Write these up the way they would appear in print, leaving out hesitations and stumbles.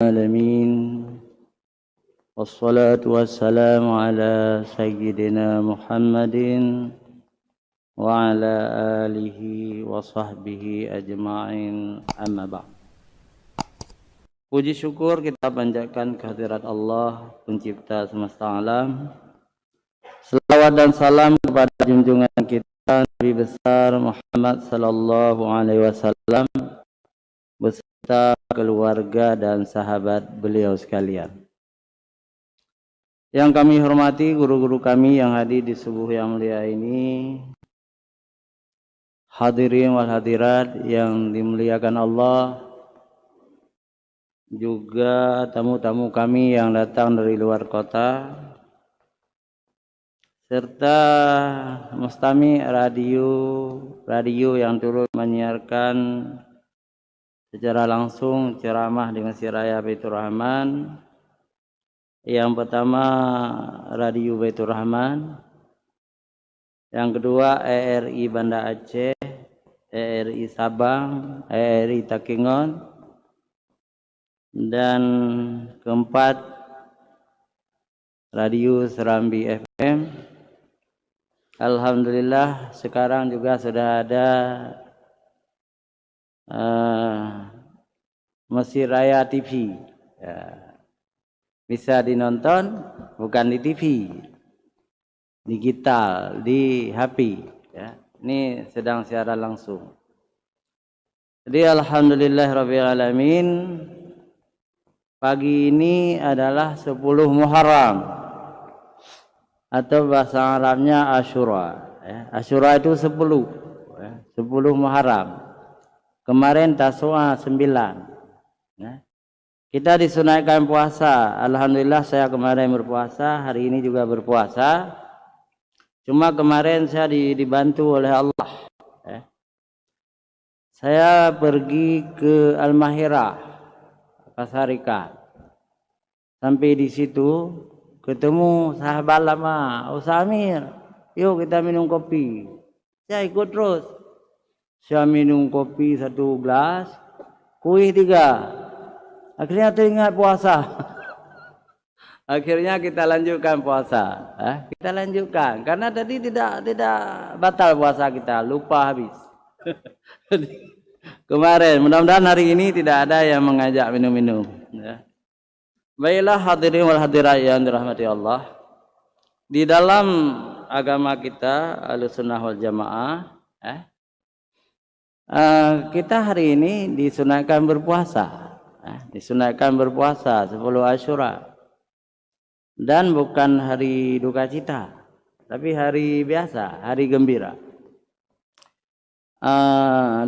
العالمين والصلاة والسلام على سيدنا محمد وعلى آله وصحبه أجمعين أما بعد. Puji syukur kita panjatkan kehadirat Allah pencipta semesta alam. Selawat dan salam kepada junjungan kita Nabi besar Muhammad sallallahu alaihi wasallam beserta keluarga dan sahabat beliau sekalian. Yang kami hormati guru-guru kami yang hadir di subuh yang mulia ini, hadirin wal hadirat yang dimuliakan Allah, juga tamu-tamu kami yang datang dari luar kota, serta mustami radio yang turut menyiarkan secara langsung ceramah di Masjid Raya Baitur Rahman. Yang pertama Radio Baitur Rahman, yang kedua ERI Banda Aceh, ERI Sabang, ERI Takengon, dan keempat Radio Serambi FM. Alhamdulillah sekarang juga sudah ada Masjid Raya TV ya. Bisa dinonton bukan di TV, digital, di HP ya. Ini sedang siaran langsung. Jadi alhamdulillahirabbil alamin. Pagi ini adalah 10 Muharram atau bahasa Arabnya Asyura ya. Asyura itu 10 ya. 10 Muharram. Kemarin Tasua 9 ya. Kita disunahkan puasa. Alhamdulillah saya kemarin berpuasa, hari ini juga berpuasa. Cuma kemarin saya dibantu oleh Allah ya. Saya pergi ke Al-Mahirah Pasar Ikan. Sampai di situ ketemu sahabat lama, Usamir, yuk kita minum kopi. Saya ikut terus. Saya minum kopi 1 gelas, kuih 3. Akhirnya teringat puasa. Akhirnya kita lanjutkan puasa. Kita lanjutkan karena tadi tidak batal puasa kita, lupa habis. Kemarin, mudah-mudahan hari ini tidak ada yang mengajak minum-minum ya. Baiklah hadirin wal hadirat yang dirahmati Allah. Di dalam agama kita Ahlussunnah wal Jamaah kita hari ini disunahkan berpuasa disunahkan berpuasa 10 Asyura. Dan bukan hari duka cita, tapi hari biasa, hari gembira.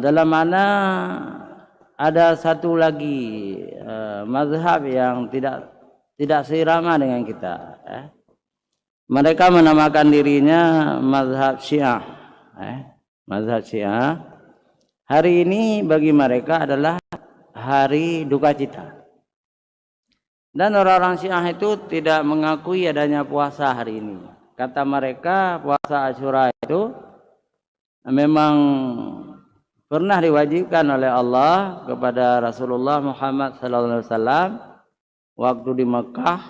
Dalam mana ada satu lagi mazhab yang tidak seirama dengan kita. Mereka menamakan dirinya mazhab Syiah. Mazhab Syiah. Hari ini bagi mereka adalah hari duka cita. Dan orang-orang Syiah itu tidak mengakui adanya puasa hari ini. Kata mereka puasa Asyura itu memang pernah diwajibkan oleh Allah kepada Rasulullah Muhammad SAW waktu di Mekah,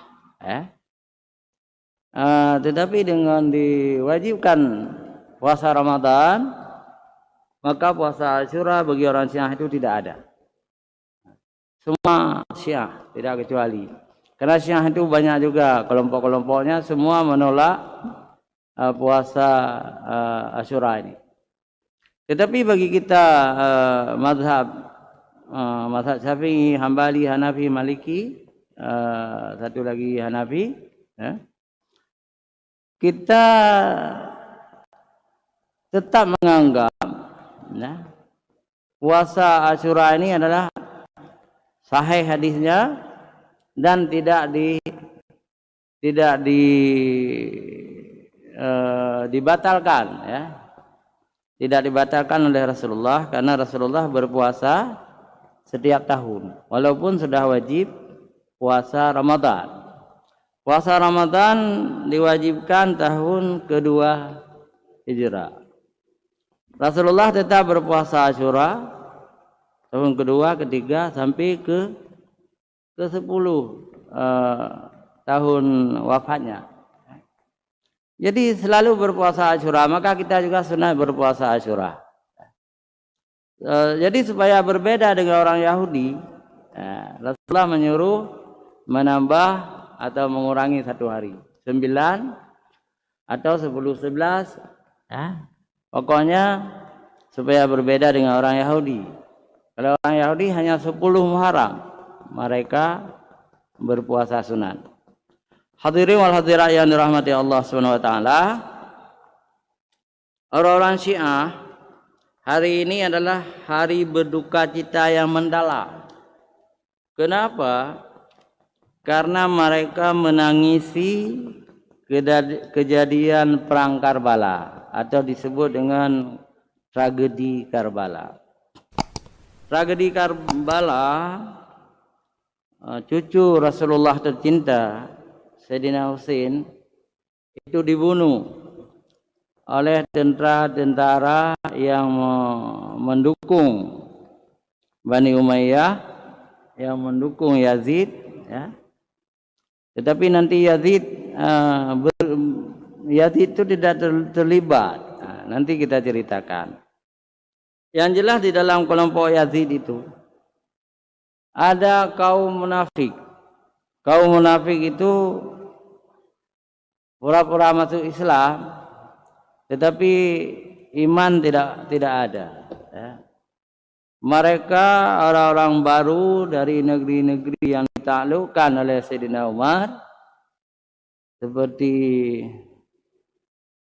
tetapi dengan diwajibkan puasa Ramadan, maka puasa Asyura bagi orang Syiah itu tidak ada. Semua Syiah tidak kecuali, karena Syiah itu banyak juga kelompok-kelompoknya, semua menolak puasa Asyura ini. Tetapi bagi kita mazhab Syafi'i, Hambali, Hanafi, Maliki, satu lagi Hanafi, kita tetap menganggap puasa Asyura ini adalah sahih hadisnya dan tidak dibatalkan ya. Tidak dibatalkan oleh Rasulullah, karena Rasulullah berpuasa setiap tahun walaupun sudah wajib puasa Ramadan. Puasa Ramadan diwajibkan tahun kedua Hijrah. Rasulullah tetap berpuasa Asyura tahun kedua, ketiga sampai ke ke-10 tahun wafatnya. Jadi selalu berpuasa Asyura, maka kita juga sunat berpuasa Asyura. Jadi supaya berbeda dengan orang Yahudi, Rasulullah menyuruh menambah atau mengurangi 1 hari, 9 atau 10, 11, pokoknya supaya berbeda dengan orang Yahudi. Kalau orang Yahudi hanya 10 Muharram mereka berpuasa sunat. Hadirin wal hadirat yang dirahmati Allah Subhanahu wa taala, orang-orang Syiah hari ini adalah hari berduka cita yang mendalam. Kenapa? Karena mereka menangisi kejadian perang Karbala atau disebut dengan tragedi Karbala. Tragedi Karbala, cucu Rasulullah tercinta Sayyidina Husain itu dibunuh oleh tentara-tentara yang mendukung Bani Umayyah, yang mendukung Yazid, ya. Tetapi nanti Yazid itu tidak terlibat. Nanti kita ceritakan. Yang jelas di dalam kelompok Yazid itu ada kaum munafik. Kaum munafik itu pura-pura masuk Islam, tetapi iman tidak ada. Ya. Mereka orang-orang baru dari negeri-negeri yang ditaklukkan oleh Sayyidina Umar, seperti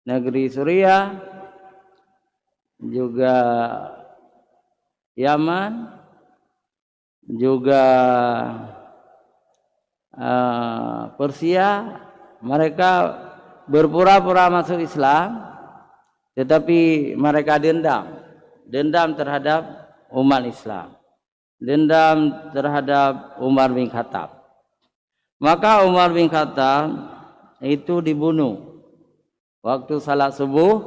negeri Suriah, juga Yaman, juga Persia. Mereka berpura-pura masuk Islam, tetapi mereka dendam terhadap umat Islam, dendam terhadap Umar bin Khattab. Maka Umar bin Khattab itu dibunuh waktu salat subuh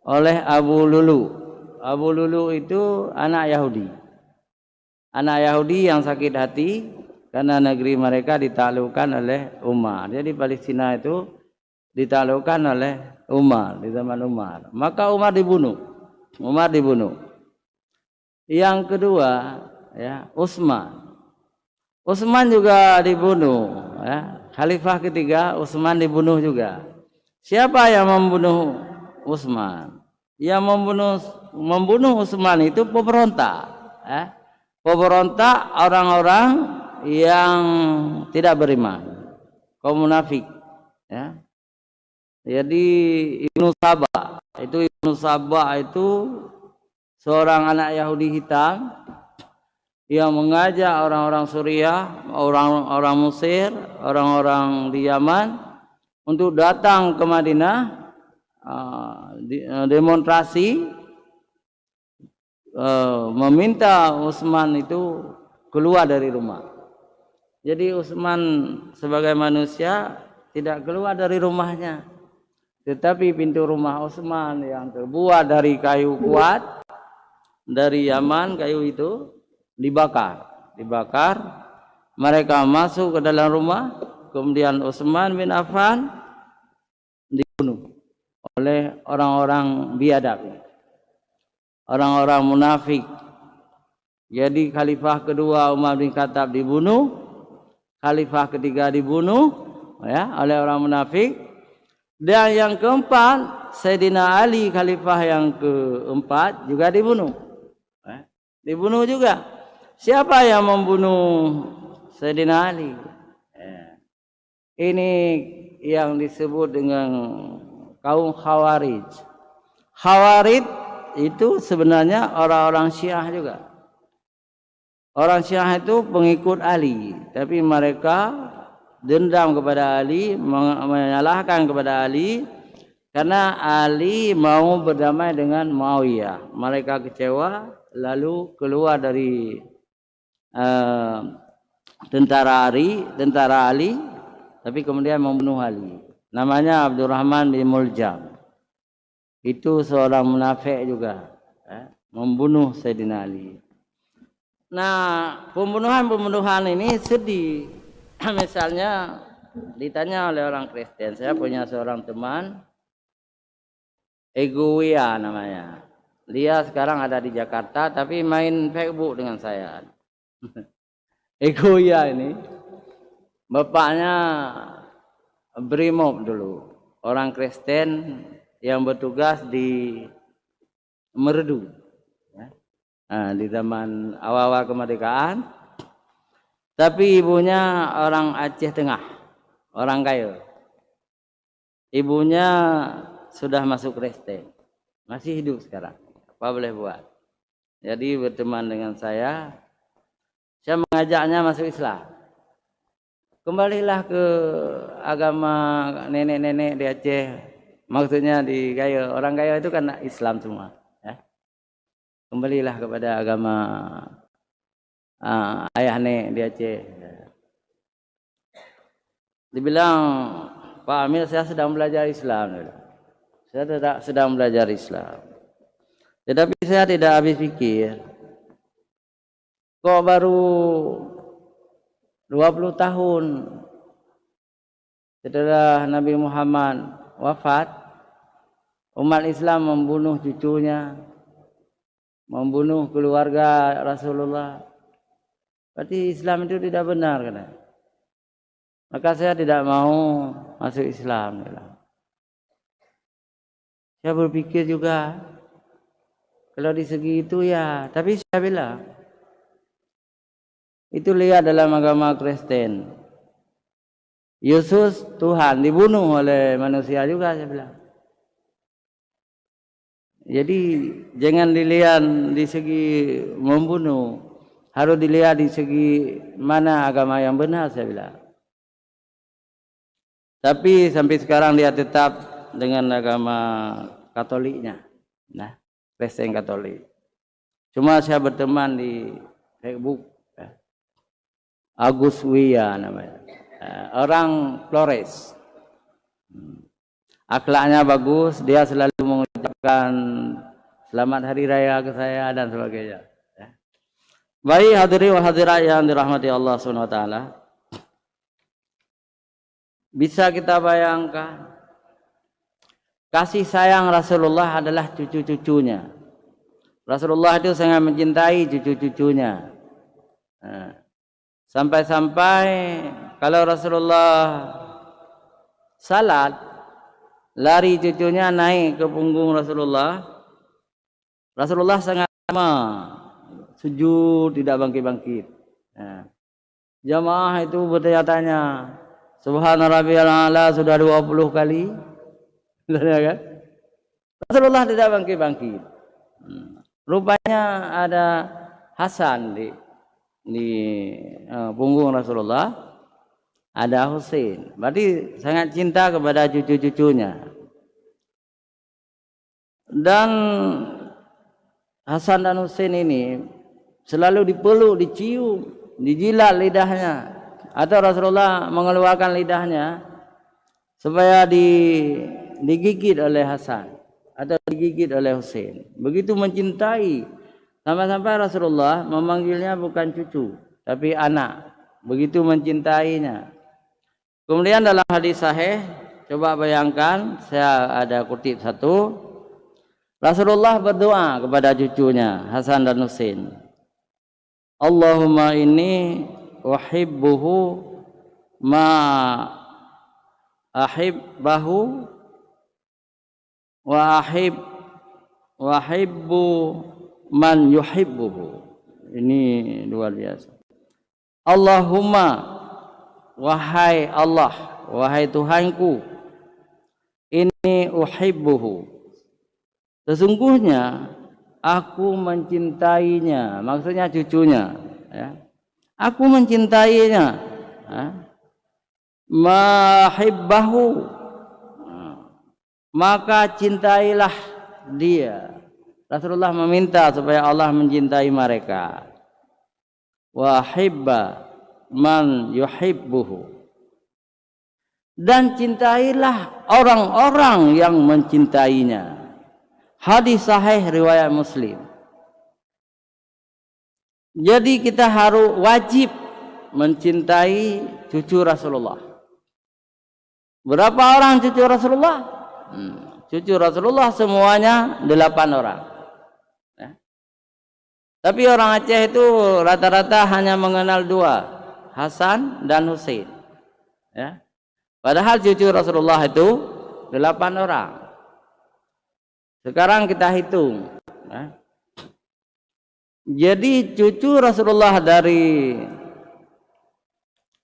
oleh Abu Lulu. Abu Lulu itu anak Yahudi yang sakit hati karena negeri mereka ditaklukkan oleh Umar. Jadi Palestina itu ditaklukkan oleh Umar di zaman Umar. Maka Umar dibunuh. Yang kedua, ya, Utsman juga dibunuh, ya. Khalifah ketiga Utsman dibunuh juga. Siapa yang membunuh Utsman? Yang membunuh Utsman itu pemberontak, ya. Pemberontak orang-orang yang tidak beriman, kaum munafik, ya. Jadi Ibnu Sabah itu seorang anak Yahudi hitam yang mengajak orang-orang Suriah, orang-orang Mesir, orang-orang di Yaman untuk datang ke Madinah, demonstrasi, meminta Utsman itu keluar dari rumah. Jadi Utsman sebagai manusia tidak keluar dari rumahnya, tetapi pintu rumah Utsman yang terbuat dari kayu kuat dari Yaman, kayu itu dibakar. Mereka masuk ke dalam rumah, kemudian Utsman bin Affan dibunuh oleh orang-orang biadab, orang-orang munafik. Jadi khalifah kedua Umar bin Khattab dibunuh, khalifah ketiga dibunuh, ya, oleh orang munafik, dan yang keempat Sayyidina Ali, khalifah yang keempat, juga dibunuh. Dibunuh juga. Siapa yang membunuh Sayyidina Ali? Ini yang disebut dengan kaum Khawarij. Khawarij itu sebenarnya orang-orang Syiah juga. Orang Syiah itu pengikut Ali, tapi mereka dendam kepada Ali, menyalahkan kepada Ali karena Ali mau berdamai dengan Muawiyah. Mereka kecewa, lalu keluar dari tentara Ali, tapi kemudian membunuh Ali. Namanya Abdurrahman bin Muljam. Itu seorang munafik juga, membunuh Sayyidina Ali. Nah, pembunuhan ini sedih. Misalnya ditanya oleh orang Kristen, saya punya seorang teman, Egoia namanya. Dia sekarang ada di Jakarta, tapi main Facebook dengan saya. Egoia ini, bapaknya Brimob dulu, orang Kristen yang bertugas di Merdu. Nah, di zaman awal-awal kemerdekaan, tapi ibunya orang Aceh Tengah, orang kaya. Ibunya sudah masuk Kristen, masih hidup sekarang. Apa boleh buat? Jadi berteman dengan saya mengajaknya masuk Islam. Kembalilah ke agama nenek-nenek di Aceh. Maksudnya di Gayo, orang Gayo itu kan Islam semua. Ya. Kembalilah kepada agama ayah nenek di Aceh. Dibilang, Pak Amil, saya sedang belajar Islam. Saya sedang belajar Islam. Tetapi saya tidak habis pikir, kok baru 20 tahun setelah Nabi Muhammad wafat, umat Islam membunuh cucunya, membunuh keluarga Rasulullah. Berarti Islam itu tidak benar, kan? Maka saya tidak mau masuk Islam. Saya berpikir juga, kalau di segi itu ya, tapi saya bilang, itu lihat dalam agama Kristen, Yesus Tuhan dibunuh oleh manusia juga, saya bilang. Jadi jangan dilihat di segi membunuh, harus dilihat di segi mana agama yang benar, saya bilang. Tapi sampai sekarang dia tetap dengan agama Katoliknya, nah, Kristen Katolik. Cuma saya berteman di Facebook, Agus Wia namanya, orang Flores. Akhlaknya bagus, dia selalu mengucapkan selamat hari raya ke saya dan sebagainya. Baik hadirin wal hadirat yang dirahmati Allah Subhanahu wa taala. Bisa kita bayangkan, kasih sayang Rasulullah adalah cucu-cucunya. Rasulullah itu sangat mencintai cucu-cucunya. Sampai-sampai kalau Rasulullah salat, lari cucunya naik ke punggung Rasulullah. Rasulullah sangat lama sujud, tidak bangkit-bangkit. Jamaah itu bertanya-tanya, Subhana rabbiyal a'la sudah 20 kali. Kan? Rasulullah tidak bangkit-bangkit. Rupanya ada Hasan di punggung Rasulullah, ada Husain. Berarti sangat cinta kepada cucu-cucunya. Dan Hasan dan Husain ini selalu dipeluk, dicium, dijilat lidahnya. Atau Rasulullah mengeluarkan lidahnya supaya digigit oleh Hasan atau digigit oleh Husain. Begitu mencintai, sampai-sampai Rasulullah memanggilnya bukan cucu, tapi anak. Begitu mencintainya. Kemudian dalam hadis sahih, coba bayangkan, saya ada kutip satu. Rasulullah berdoa kepada cucunya Hasan dan Husain. Allahumma inni uhibbuhu ma ahibbahu wa ahibbu man yuhibbuhu. Ini luar biasa. Allahumma, wahai Allah, wahai Tuhanku, ini uhibbuhu, sesungguhnya aku mencintainya, maksudnya cucunya, ya. Aku mencintainya, mahibbahu, maka cintailah dia. Rasulullah meminta supaya Allah mencintai mereka. Wahibba man yuhibbuhu, dan cintailah orang-orang yang mencintainya. Hadis sahih riwayat Muslim. Jadi kita harus wajib mencintai cucu Rasulullah. Berapa orang cucu Rasulullah? Cucu Rasulullah semuanya 8 orang. Ya. Tapi orang Aceh itu rata-rata hanya mengenal 2, Hasan dan Husain. Ya. Padahal cucu Rasulullah itu 8 orang. Sekarang kita hitung. Ya. Jadi cucu Rasulullah dari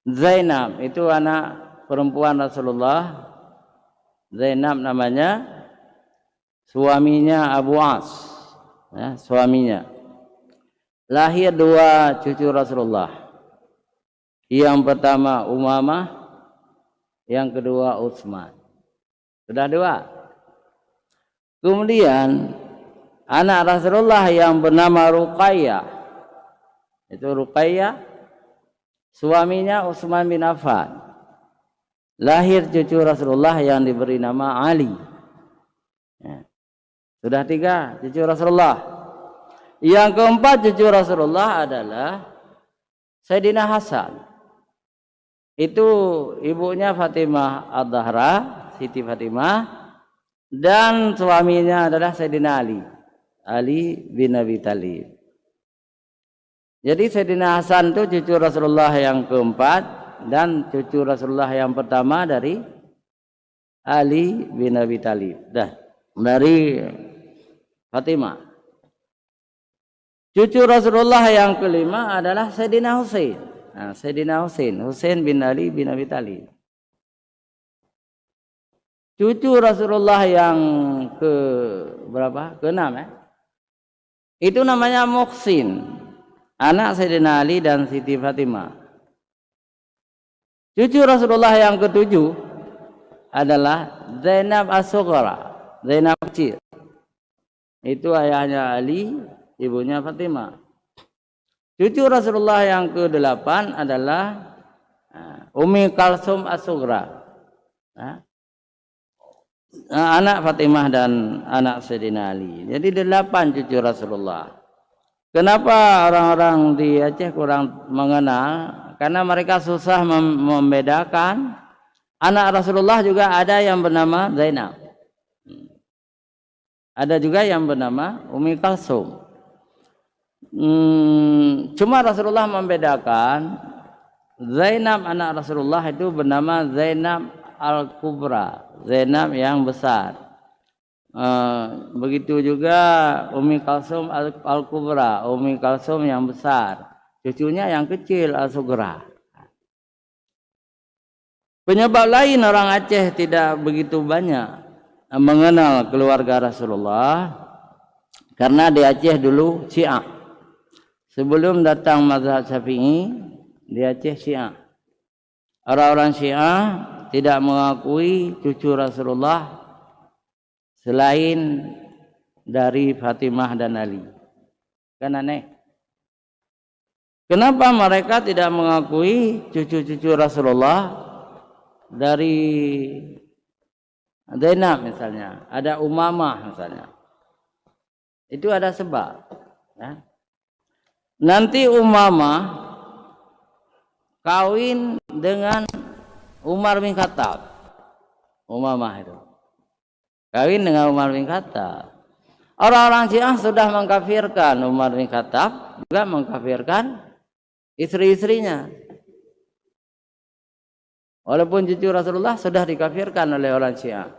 Zainab itu anak perempuan Rasulullah. Zainab namanya, suaminya Abu As, ya, suaminya. Lahir 2 cucu Rasulullah. Yang pertama Umamah, yang kedua Utsman. Sudah 2. Kemudian anak Rasulullah yang bernama Ruqayyah, itu Ruqayyah, suaminya Utsman bin Affan. Lahir cucu Rasulullah yang diberi nama Ali. Ya. Sudah 3 cucu Rasulullah. Yang keempat cucu Rasulullah adalah Sayyidina Hasan. Itu ibunya Fatimah Ad-Zahra, Siti Fatimah, dan suaminya adalah Sayyidina Ali, Ali bin Abi Thalib. Jadi Sayyidina Hasan itu cucu Rasulullah yang keempat, dan cucu Rasulullah yang pertama dari Ali bin Abi Thalib, dari Fatimah. Cucu Rasulullah yang kelima adalah Sayyidina Husain. Nah, Sayyidina Husain bin Ali bin Abi Thalib. Cucu Rasulullah yang ke berapa? Ke-6 ya. Itu namanya Muhsin, anak Sayyidina Ali dan Siti Fatimah. Cucu Rasulullah yang ke-7 adalah Zainab As-Sughra, Zainab kecil. Itu ayahnya Ali, ibunya Fatimah. Cucu Rasulullah yang ke-8 adalah Ummi Kalsum As-Sughra, anak Fatimah dan anak Sayyidina Ali. Jadi 8 cucu Rasulullah. Kenapa orang-orang di Aceh kurang mengenal? Karena mereka susah membedakan. Anak Rasulullah juga ada yang bernama Zainab. Ada juga yang bernama Ummi Kalsum. Cuma Rasulullah membedakan. Zainab anak Rasulullah itu bernama Zainab Al-Kubra, Zainab yang besar. Begitu juga Ummi Kalsum Al-Kubra, Ummi Kalsum yang besar. Cucunya yang kecil As-Sughra. Penyebab lain orang Aceh tidak begitu banyak mengenal keluarga Rasulullah karena di Aceh dulu Syiah. Sebelum datang mazhab Syafi'i, di Aceh Syiah. Orang-orang Syiah tidak mengakui cucu Rasulullah selain dari Fatimah dan Ali. Kan aneh. Kenapa mereka tidak mengakui cucu-cucu Rasulullah dari Zainab misalnya, ada Umamah misalnya. Itu ada sebab. Ya. Nanti Umamah kawin dengan Umar bin Khattab. Umamah itu kawin dengan Umar bin Khattab. Orang-orang Syiah sudah mengkafirkan Umar bin Khattab, juga mengkafirkan istri-istrinya. Walaupun cucu Rasulullah sudah dikafirkan oleh orang Syiah.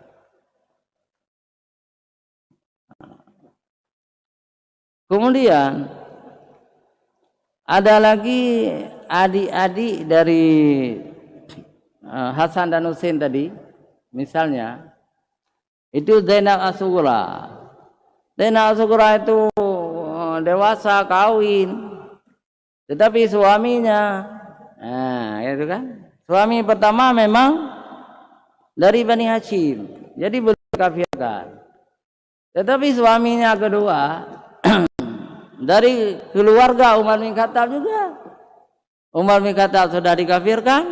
Kemudian ada lagi adik-adik dari Hasan dan Husain tadi, misalnya itu Zainab As-Sughra. Zainab As-Sughra itu dewasa kawin, tetapi suaminya, itu kan, suami pertama memang dari Bani Hashim, jadi belum dikafirkan. Tetapi suaminya kedua dari keluarga Umar bin Khattab juga. Umar bin Khattab sudah dikafirkan,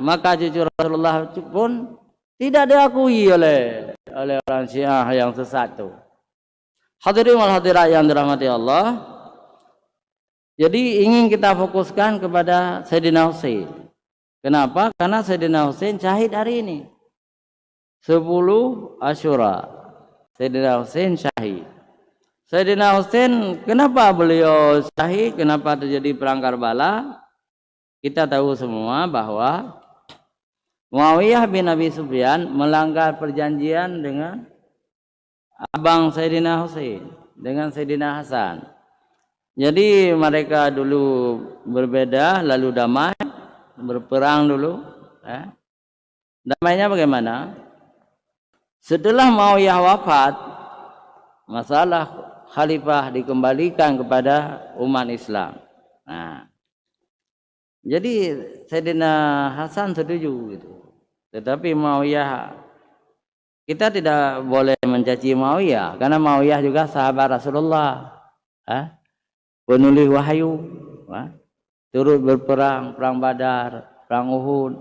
maka cucu Rasulullah pun tidak diakui oleh orang Syiah yang sesat itu. Hadirin wal hadirat yang dirahmati Allah, Jadi ingin kita fokuskan kepada Sayyidina Husain. Kenapa? Karena Sayyidina Husain syahid hari ini. 10 Asyura. Sayyidina Husain syahid. Sayyidina Husain, kenapa beliau syahid? Kenapa terjadi perang Karbala? Kita tahu semua bahwa Muawiyah bin Abi Sufyan melanggar perjanjian dengan abang Sayyidina Husain, dengan Sayyidina Hasan. Jadi mereka dulu berbeda, lalu damai, berperang dulu. Damainya bagaimana? Setelah Muawiyah wafat, masalah khalifah dikembalikan kepada umat Islam. Nah, jadi Sayyidina Hasan setuju gitu. Tetapi Muawiyah, kita tidak boleh mencaci Muawiyah, karena Muawiyah juga sahabat Rasulullah. Penulis wahyu, turut berperang, perang Badar, perang Uhud.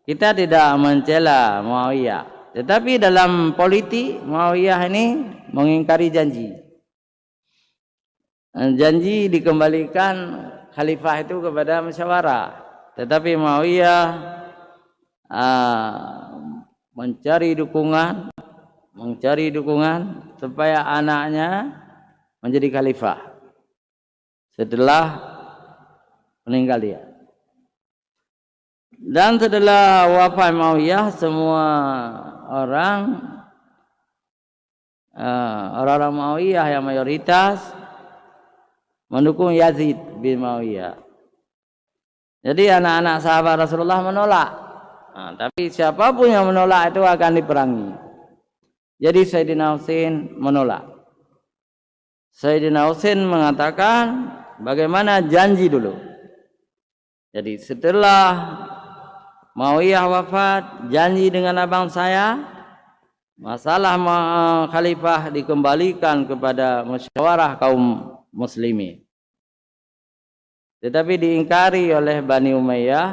Kita tidak mencela Muawiyah, tetapi dalam politik Muawiyah ini mengingkari janji. Janji dikembalikan khalifah itu kepada musyawarah, tetapi Muawiyah mencari dukungan supaya anaknya menjadi khalifah setelah meninggal dia. Dan setelah wafat Muawiyah, semua orang-orang Muawiyah yang mayoritas mendukung Yazid bin Muawiyah. Jadi anak-anak sahabat Rasulullah menolak. Tapi siapapun yang menolak itu akan diperangi. Jadi Sayyidina Husain menolak. Sayyidina Husain mengatakan, bagaimana janji dulu. Jadi setelah Muawiyah wafat, janji dengan abang saya, masalah khalifah dikembalikan kepada musyawarah kaum muslimin. Tetapi diingkari oleh Bani Umayyah,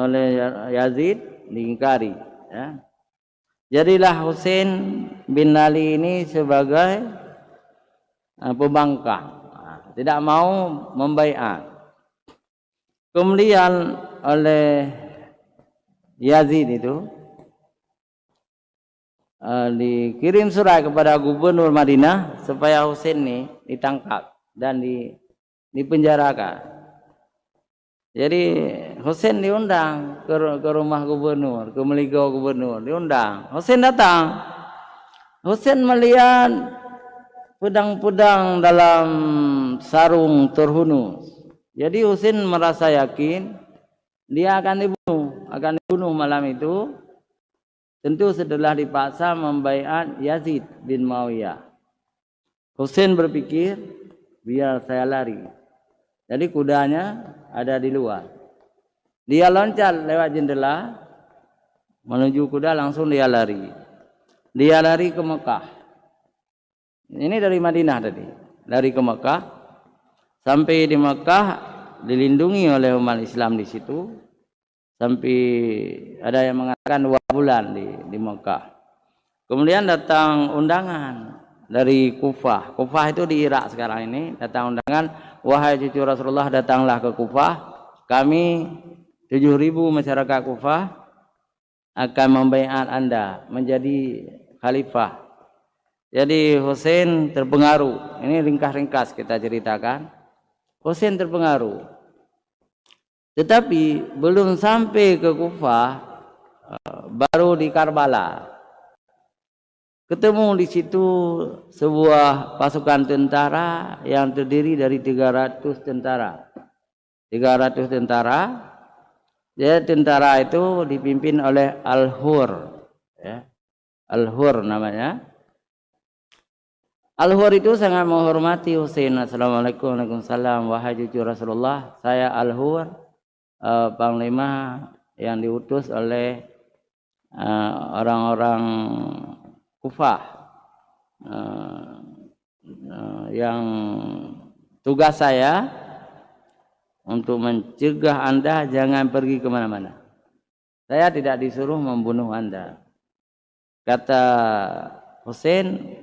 oleh Yazid, diingkari. Jadilah Husain bin Ali ini sebagai pembangkang, tidak mau membaiat. Kemudian oleh Yazid itu dikirim surat kepada gubernur Madinah supaya Husain ini ditangkap dan dipenjarakan. Jadi Husain diundang ke rumah gubernur, ke Meligau gubernur, diundang. Husain datang. Husain melihat pedang-pedang dalam sarung terhunus. Jadi Husain merasa yakin dia akan dibunuh malam itu. Tentu setelah dipaksa membaiat Yazid bin Muawiyah. Husain berpikir, biar saya lari. Jadi kudanya ada di luar. Dia loncat lewat jendela menuju kuda, langsung dia lari. Dia lari ke Mekah. Ini dari Madinah tadi. Lari ke Mekah. Sampai di Mekah dilindungi oleh umat Islam di situ. Sampai ada yang mengatakan 2 bulan di Mekah. Kemudian datang undangan dari Kufah. Kufah itu di Irak sekarang ini. Datang undangan, wahai cucu Rasulullah, datanglah ke Kufah. Kami 7.000 masyarakat Kufah akan membaiat Anda menjadi khalifah. Jadi Husain terpengaruh. Ini ringkas-ringkas kita ceritakan. Husain terpengaruh. Tetapi belum sampai ke Kufah, baru di Karbala. Ketemu di situ sebuah pasukan tentara yang terdiri dari 300 tentara. 300 tentara. Ya, tentara itu dipimpin oleh Al-Hur. Ya. Al-Hur namanya. Al-Hur itu sangat menghormati Husain. Assalamualaikum warahmatullahi wabarakatuh. Wahai cucu Rasulullah, saya Al-Hur, panglima yang diutus oleh orang-orang Kufah, yang tugas saya untuk mencegah Anda jangan pergi kemana-mana. Saya tidak disuruh membunuh Anda. Kata Husain,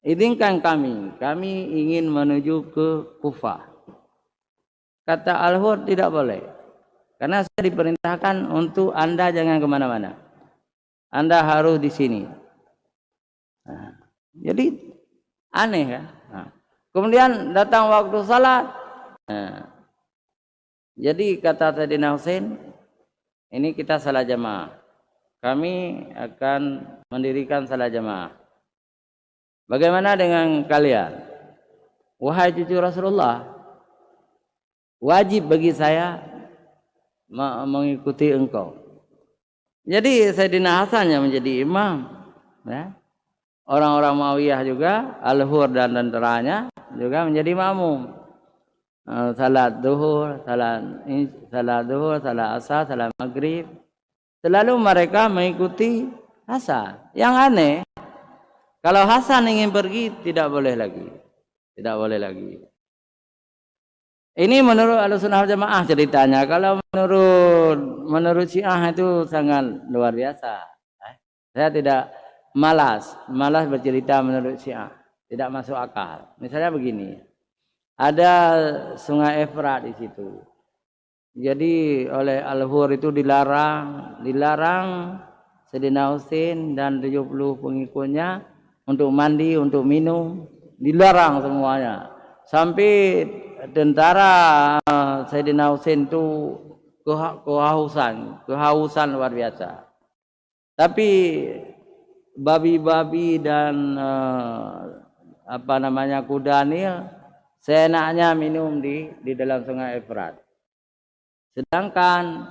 izinkan kami ingin menuju ke Kufah. Kata Al-Hur, tidak boleh. Karena saya diperintahkan untuk Anda jangan kemana-mana. Anda harus di sini. Nah, jadi aneh kan? Nah, kemudian datang waktu salat. Nah, jadi kata Sayyidina Husain, ini kita salat jamaah. Kami akan mendirikan salat jamaah. Bagaimana dengan kalian? Wahai cucu Rasulullah, wajib bagi saya mengikuti engkau. Jadi Sayyidina Hasan yang menjadi imam, ya. Orang-orang Muawiyah juga, Al-Hur dan tenteranya juga menjadi makmum. Salat duhur, salat asar, salat maghrib, selalu mereka mengikuti Hasan. Yang aneh, kalau Hasan ingin pergi tidak boleh lagi, tidak boleh lagi. Ini menurut Ahlussunnah wal Jamaah ceritanya. Kalau menurut Syiah itu sangat luar biasa. Saya tidak malas bercerita menurut Syiah, tidak masuk akal. Misalnya begini, ada Sungai Efrat di situ. Jadi oleh Al-Hur itu dilarang Sayyidina Husain dan 70 pengikutnya untuk mandi, untuk minum, dilarang semuanya. Sampai tentara Sayyidina Husain itu kehausan luar biasa. Tapi babi-babi dan kuda Nil seenaknya minum di dalam Sungai Efrat. Sedangkan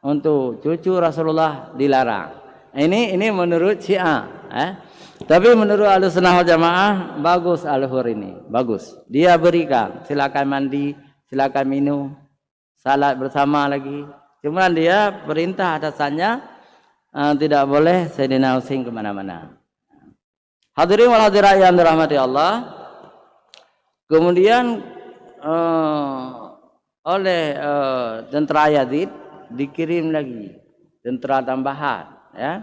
untuk cucu Rasulullah dilarang. Ini menurut Syiah. Tapi menurut Ahlussunnah wal Jamaah bagus Al-Hur ini, bagus. Dia berikan, silakan mandi, silakan minum, salat bersama lagi. Cuma dia perintah atasannya tidak boleh Sayyidina Husain kemana-mana. Hadirin wal hadirat yang dirahmati Allah. Kemudian oleh tentara Yazid dikirim lagi tentara tambahan, ya,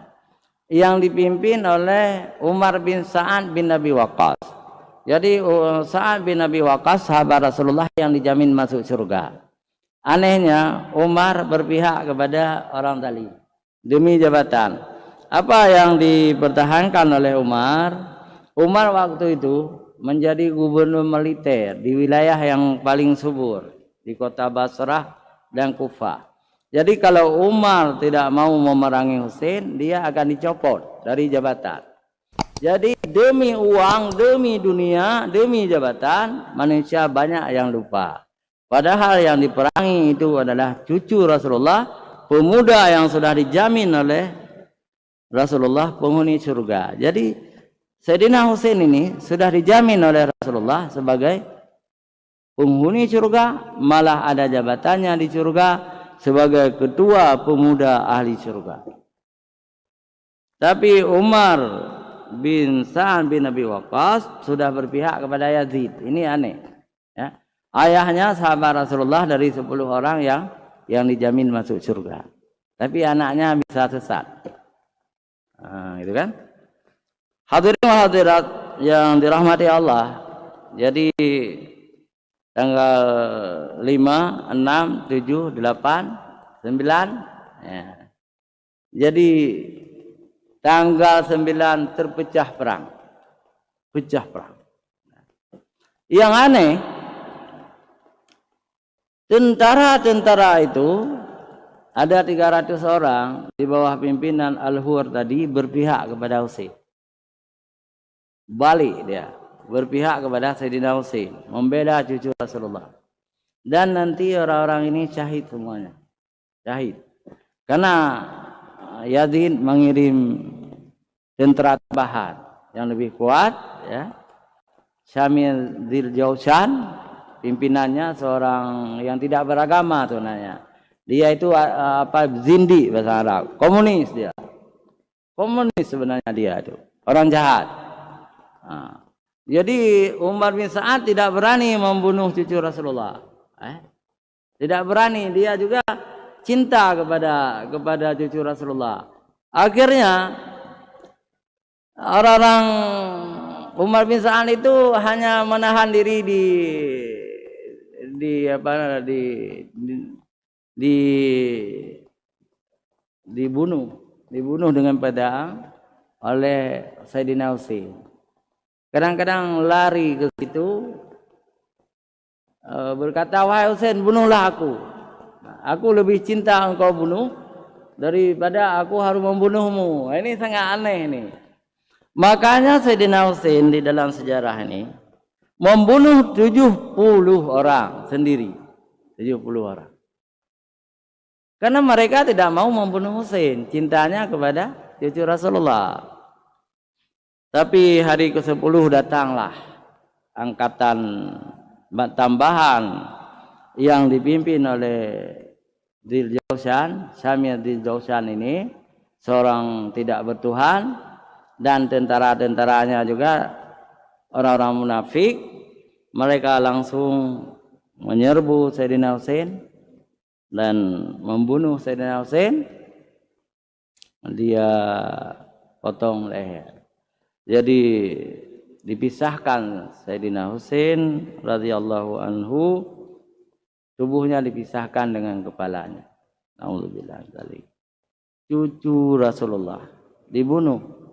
yang dipimpin oleh Umar bin Sa'ad bin Abi Waqqas. Jadi Sa'ad bin Abi Waqqas sahabat Rasulullah yang dijamin masuk surga. Anehnya Umar berpihak kepada orang tadi demi jabatan. Apa yang dipertahankan oleh Umar? Umar waktu itu menjadi gubernur militer di wilayah yang paling subur, di kota Basrah dan Kufah. Jadi kalau Umar tidak mau memerangi Husain, dia akan dicopot dari jabatan. Jadi demi uang, demi dunia, demi jabatan, manusia banyak yang lupa. Padahal yang diperangi itu adalah cucu Rasulullah, pemuda yang sudah dijamin oleh Rasulullah penghuni surga. Jadi Sayyidina Husain ini sudah dijamin oleh Rasulullah sebagai penghuni surga, malah ada jabatannya di surga sebagai ketua pemuda ahli surga. Tapi Umar bin Sa'ad bin Abi Waqqas sudah berpihak kepada Yazid. Ini aneh, ya. Ayahnya sahabat Rasulullah dari 10 orang yang dijamin masuk surga. Tapi anaknya bisa sesat. Gitu kan? Hadirin wa hadirat yang dirahmati Allah. Jadi tanggal 5, 6, 7, 8, 9, ya. Jadi tanggal 9 terpecah perang. Pecah perang. Yang aneh, tentara-tentara itu ada 300 orang di bawah pimpinan Al-Hur tadi berpihak kepada Husain. Balik dia berpihak kepada Sayyidina Husain, membela cucu Rasulullah. Dan nanti orang-orang ini syahid semuanya. Syahid. Karena Yazid mengirim tentara tambahan yang lebih kuat, ya. Syamil Dzil Jaushan, pimpinannya seorang yang tidak beragama sebenarnya. Dia itu zindi bahasa Arab, komunis dia. Komunis sebenarnya dia itu, orang jahat. Jadi Umar bin Sa'ad tidak berani membunuh cucu Rasulullah. Tidak berani, dia juga cinta kepada cucu Rasulullah. Akhirnya orang-orang Umar bin Sa'ad itu hanya menahan diri di dibunuh dengan pedang oleh Sayyidina Husain. Kadang-kadang lari ke situ berkata, wahai Husain, bunuhlah aku. Aku lebih cinta engkau bunuh daripada aku harus membunuhmu. Ini sangat aneh ini. Makanya Sayyidina Husain di dalam sejarah ini membunuh 70 orang sendiri. 70 orang. Karena mereka tidak mau membunuh Husain, cintanya kepada cucu Rasulullah. Tapi hari ke-10 datanglah angkatan tambahan yang dipimpin oleh Dzul Jawshan, Syamir Dzul Jawshan ini seorang tidak bertuhan, dan tentara-tentaranya juga orang-orang munafik. Mereka langsung menyerbu Sayyidina Husain dan membunuh Sayyidina Husain. Dia potong leher. Jadi dipisahkan Sayyidina Husain radhiyallahu anhu, tubuhnya dipisahkan dengan kepalanya. Nauzubillah dzalik. Cucu Rasulullah dibunuh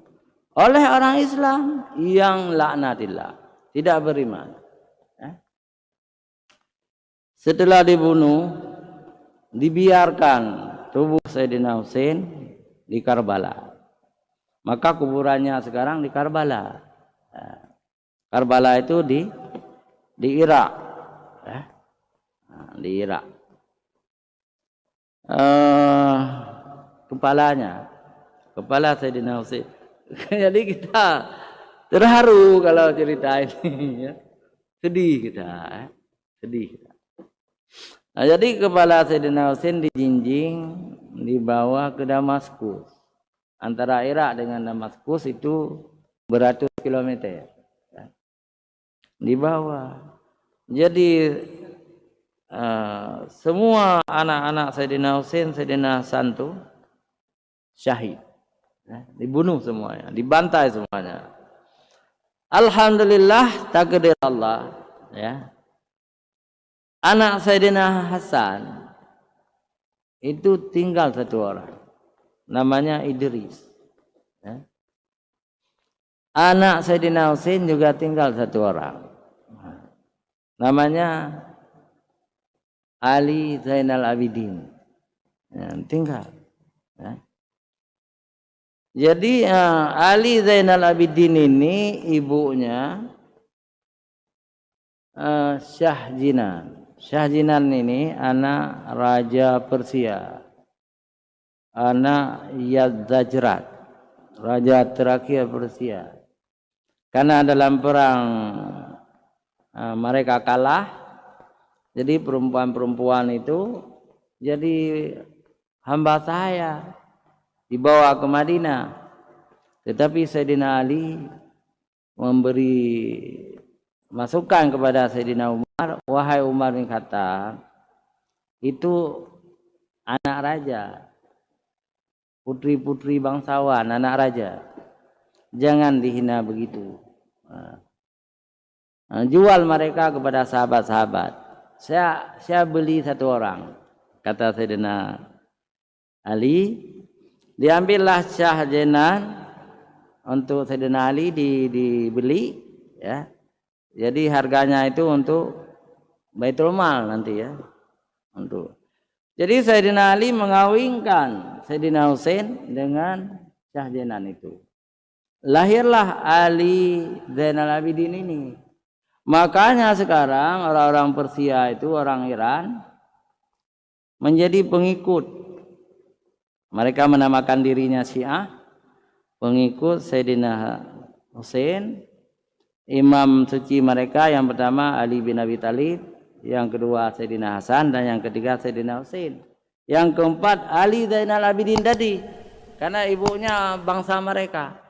oleh orang Islam yang laknatillah, tidak beriman. Setelah dibunuh, dibiarkan tubuh Sayyidina Husain di Karbala. Maka kuburannya sekarang di Karbala. Karbala itu di Irak. Di Irak. Kepala Sayyidina Husain. Jadi kita terharu kalau cerita ini, ya. Sedih kita. Nah, jadi kepala Sayyidina Husain dijinjing dibawa ke Damaskus. Antara Irak dengan Damaskus itu beratus kilometer. Dibawa. Jadi semua anak-anak Sayyidina Husain, Sayyidina Hasan itu syahid. Dibunuh semuanya, dibantai semuanya. Alhamdulillah, takdir Allah, ya. Anak Sayyidina Hasan itu tinggal satu orang, namanya Idris. Ya. Anak Sayyidina Husain juga tinggal satu orang, namanya Ali Zainal Abidin. Ya, tinggal. Ya. Jadi Ali Zainal Abidin ini ibunya Shah Jinan. Shah Jinan ini anak Raja Persia, anak Yazdajirat, raja terakhir Persia. Karena dalam perang mereka kalah, jadi perempuan-perempuan itu jadi hamba sahaya, dibawa ke Madinah. Tetapi Sayyidina Ali memberi masukan kepada Sayyidina Umar, wahai Umar bin Khattab, itu anak raja, putri-putri bangsawan, anak raja, jangan dihina begitu. Jual mereka kepada sahabat-sahabat. Saya beli satu orang, kata Sayyidina Ali. Diambillah Shah Jinan untuk Sayyidina Ali dibeli, ya. Jadi harganya itu untuk Baitul Mal nanti, ya. Jadi Sayyidina Ali mengawinkan Sayyidina Husain dengan Shah Jinan itu. Lahirlah Ali Zainal Abidin ini. Makanya sekarang orang-orang Persia itu, orang Iran, menjadi pengikut. Mereka menamakan dirinya Syiah, pengikut Sayyidina Husain. Imam suci mereka yang pertama Ali bin Abi Thalib, yang kedua Sayyidina Hasan, dan yang ketiga Sayyidina Husain. Yang keempat Ali Zainal Abidin tadi, karena ibunya bangsa mereka.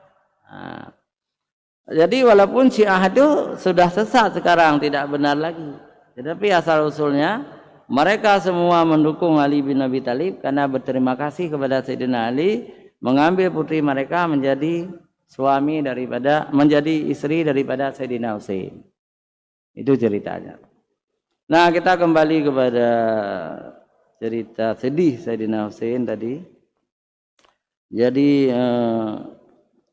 Jadi walaupun Syiah itu sudah sesat sekarang, tidak benar lagi, tetapi asal usulnya mereka semua mendukung Ali bin Abi Thalib karena berterima kasih kepada Sayyidina Ali mengambil putri mereka menjadi suami daripada menjadi istri daripada Sayyidina Husain. Itu ceritanya. Nah, kita kembali kepada cerita sedih Sayyidina Husain tadi. Jadi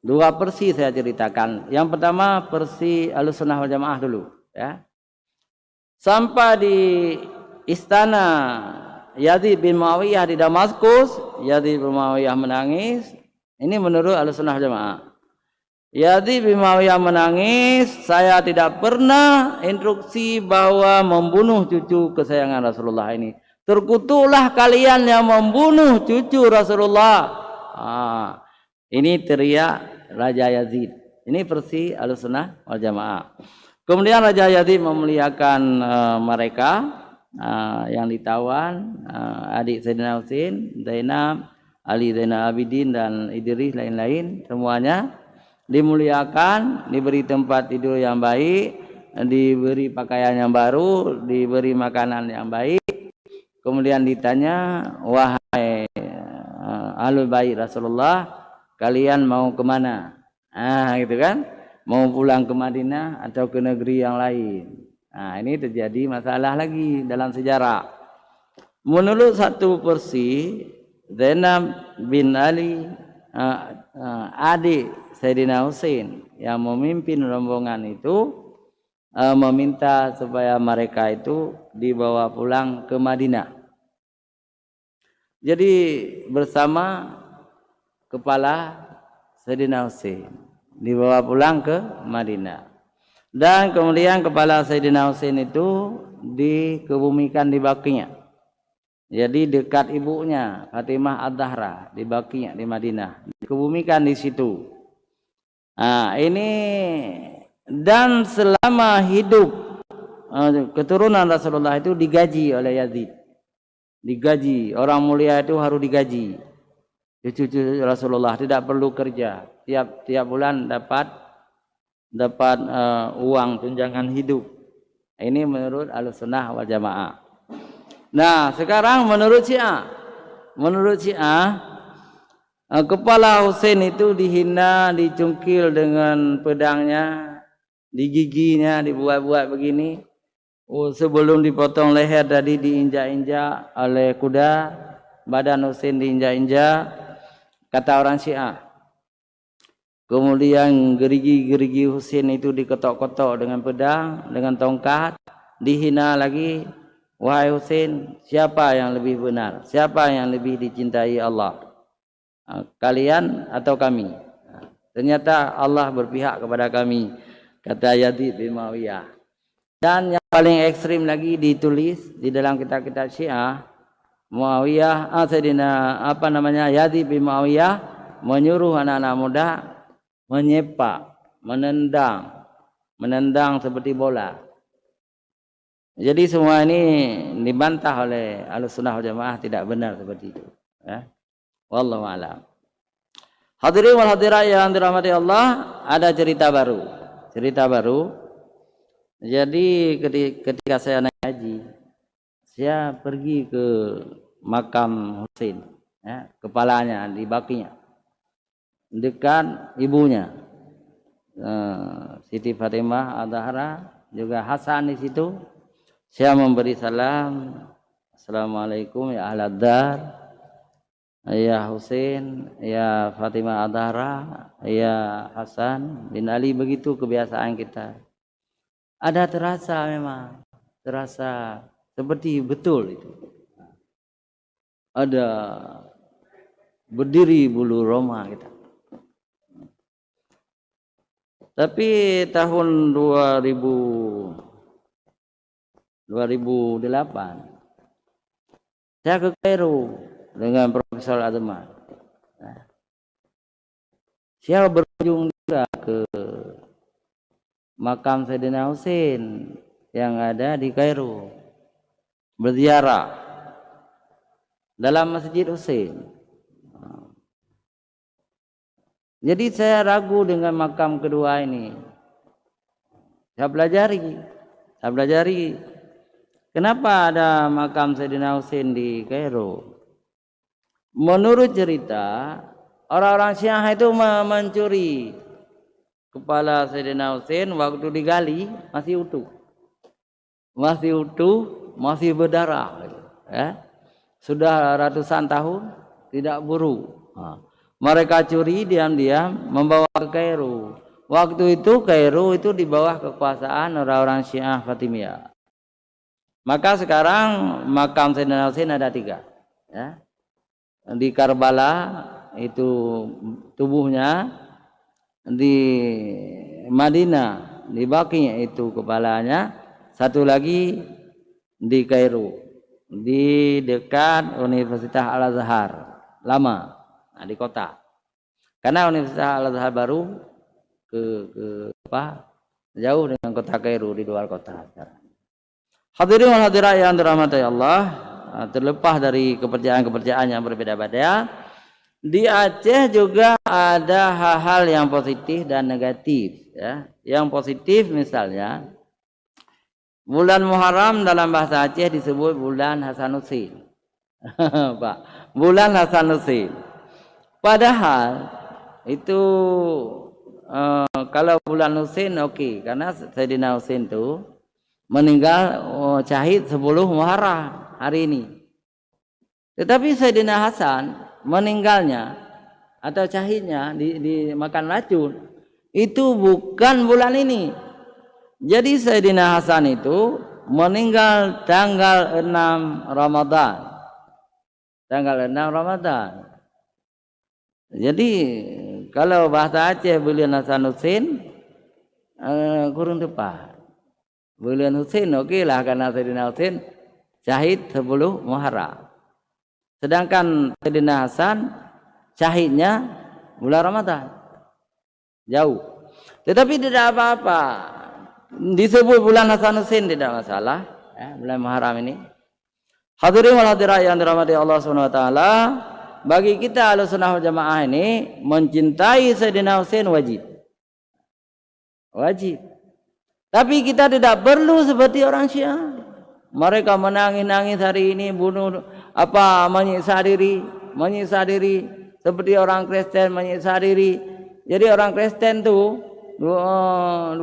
dua versi saya ceritakan. Yang pertama versi Ahlussunnah wal Jamaah dulu, ya. Sampai di istana Yazid bin Muawiyah di Damaskus, Yazid bin Muawiyah menangis. Ini menurut Ahlussunnah wal Jamaah. Yazid bin Muawiyah menangis, saya tidak pernah instruksi bahwa membunuh cucu kesayangan Rasulullah ini. Terkutuklah kalian yang membunuh cucu Rasulullah. Ini teriak Raja Yazid. Ini versi Ahlussunnah wal Jamaah. Kemudian Raja Yazid memuliakan mereka yang ditawan, adik Sayyidina Husain, Zainab, Ali Zainal Abidin dan Idris lain-lain, semuanya dimuliakan, diberi tempat tidur yang baik, diberi pakaian yang baru, diberi makanan yang baik. Kemudian ditanya, wahai ahlul bait Rasulullah, kalian mau kemana? Gitu kan? Mau pulang ke Madinah atau ke negeri yang lain? Ini terjadi masalah lagi dalam sejarah. Menurut satu versi, Zainab bin Ali, adik Sayyidina Husain yang memimpin rombongan itu, meminta supaya mereka itu dibawa pulang ke Madinah. Jadi bersama kepala Sayyidina Husain dibawa pulang ke Madinah. Dan kemudian kepala Sayyidina Husain itu dikebumikan di Baqiya. Jadi dekat ibunya Fatimah Ad-Zahra di Baqiya di Madinah. Dikebumikan di situ. Ini dan selama hidup keturunan Rasulullah itu digaji oleh Yazid. Digaji, orang mulia itu harus digaji. Cucu Rasulullah tidak perlu kerja, tiap bulan dapat uang tunjangan hidup. Ini menurut Ahlussunnah wal Jamaah. Nah, sekarang menurut Syiah, kepala Husain itu dihina, dicungkil dengan pedangnya, digiginya, dibuat-buat begini. Sebelum dipotong leher tadi diinjak-injak oleh kuda, badan Husain diinjak-injak, kata orang Syiah. Kemudian gerigi-gerigi Husain itu diketok-ketok dengan pedang, dengan tongkat, dihina lagi. Wahai Husain, siapa yang lebih benar? Siapa yang lebih dicintai Allah? Kalian atau kami? Ternyata Allah berpihak kepada kami, kata Yazid bin Muawiyah. Dan yang paling ekstrim lagi ditulis di dalam kitab-kitab Syiah, Muawiyah, Yazid bin Muawiyah menyuruh anak-anak muda menyepak, menendang seperti bola. Jadi semua ini dibantah oleh Ahlussunnah wal Jamaah, tidak benar seperti itu. Ya. Wallahu a'lam. Hadirin wal hadirat yang dirahmati Allah, ada cerita baru. Jadi ketika saya naik haji, saya pergi ke makam Husain, ya, kepalanya di Baqiya, dekat ibunya, Siti Fatimah Ad-Zahra, juga Hasan di situ. Saya memberi salam, assalamualaikum ya ahlad dar, ya Husain, ya Fatimah Ad-Zahra, ya Hasan bin Ali. Begitu kebiasaan kita. Ada terasa seperti betul itu. Ada berdiri bulu roma kita. Tapi tahun 2008 saya ke Kairo dengan Profesor Azman. Saya berkunjung juga ke makam Sayyidina Husain yang ada di Kairo, berziarah dalam Masjid Husain. Jadi saya ragu dengan makam kedua ini. Saya pelajari kenapa ada makam Sayyidina Husain di Kairo. Menurut cerita, orang-orang Syiah itu mencuri kepala Sayyidina Husain waktu digali masih utuh. Masih utuh, masih berdarah. Ya. Sudah ratusan tahun tidak buru. Mereka curi diam-diam membawa ke Kairo. Waktu itu Kairo itu di bawah kekuasaan orang-orang Syiah Fatimiyah. Maka sekarang makam Sayyidina Husain ada 3. Ya. Di Karbala itu tubuhnya, di Madinah di Baqi itu kepalanya, satu lagi di Kairo di dekat Universitas Al-Azhar lama, nah, di kota, karena Universitas Al-Azhar baru jauh dengan kota Kairo, di luar kota. Hadirin wal hadirat yang dirahmati Allah, terlepas dari kepercayaan-kepercayaan yang berbeda-beda, di Aceh juga ada hal-hal yang positif dan negatif. Ya. Yang positif misalnya, bulan Muharram dalam bahasa Aceh disebut bulan Hasanuddin. Pak, bulan Hasanuddin. Padahal itu kalau bulan Husain oke, karena Sayyidina Husain itu meninggal syahid 10 Muharram hari ini. Tetapi Sayyidina Hasan meninggalnya atau syahidnya dimakan racun itu bukan bulan ini. Jadi Sayyidina Hasan itu meninggal tanggal 6 Ramadan. Tanggal 6 Ramadan. Jadi kalau bahasa Aceh bulan Hasanuddin kurang tepat. Bulan Husain oke lah, karena Sayyidina Husain syahid 10 Muharram. Sedangkan Sayyidina Hasan syahidnya bulan Ramadan. Jauh. Tetapi tidak apa-apa. Disebut bulan Hasanuddin tidak masalah, ya, bulan Muharram ini. Hadirin wal hadirat yang dirahmati Allah Subhanahu wa taala, bagi kita Ahlussunnah wal Jamaah ini mencintai Sayyidina Husain wajib. Wajib. Tapi kita tidak perlu seperti orang Syiah. Mereka menangis-nangis hari ini, bunuh menyiksa diri seperti orang Kristen menyiksa diri. Jadi orang Kristen tuh 25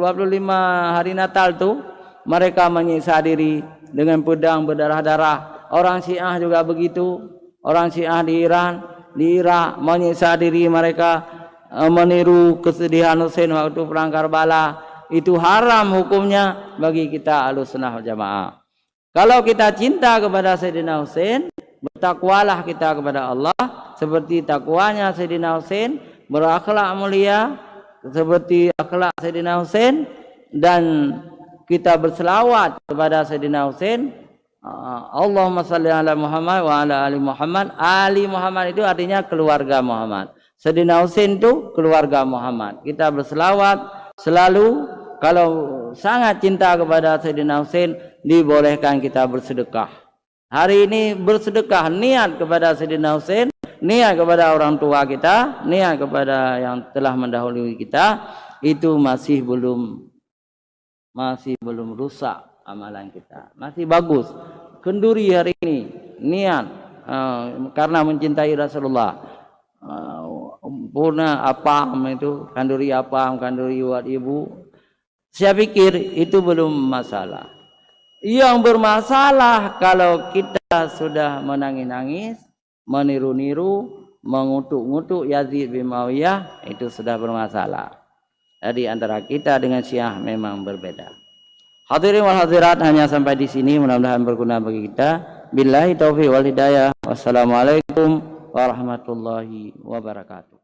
hari Natal tuh mereka menyiksa diri dengan pedang berdarah-darah. Orang Syiah juga begitu. Orang Syiah di Iran, di Irak menyiksa diri mereka, meniru kesedihan Husain waktu perang Karbala. Itu haram hukumnya bagi kita Ahlussunnah wal Jamaah. Kalau kita cinta kepada Sayyidina Husain, bertakwalah kita kepada Allah seperti takwanya Sayyidina Husain, berakhlak mulia seperti akhlak Sayyidina Husain, dan kita berselawat kepada Sayyidina Husain. Allahumma salli ala Muhammad wa ala ali Muhammad. Ali Muhammad itu artinya keluarga Muhammad. Sayyidina Husain itu keluarga Muhammad. Kita berselawat selalu. Kalau sangat cinta kepada Sayyidina Husain, dibolehkan kita bersedekah. Hari ini bersedekah, niat kepada Sayyidina Husain, niat kepada orang tua kita, niat kepada yang telah mendahului kita, itu masih belum rusak amalan kita, masih bagus. Kenduri hari ini niat karena mencintai Rasulullah. Purna apam itu, kanduri apam, kanduri buat ibu. Saya pikir itu belum masalah. Yang bermasalah kalau kita sudah menangis-nangis, meniru-niru, mengutuk-ngutuk Yazid bin Muawiyah, itu sudah bermasalah. Jadi antara kita dengan Syiah memang berbeda. Hadirin wal hadirat, hanya sampai di sini, mudah-mudahan berguna bagi kita. Billahi taufiq wal hidayah. Wassalamualaikum warahmatullahi wabarakatuh.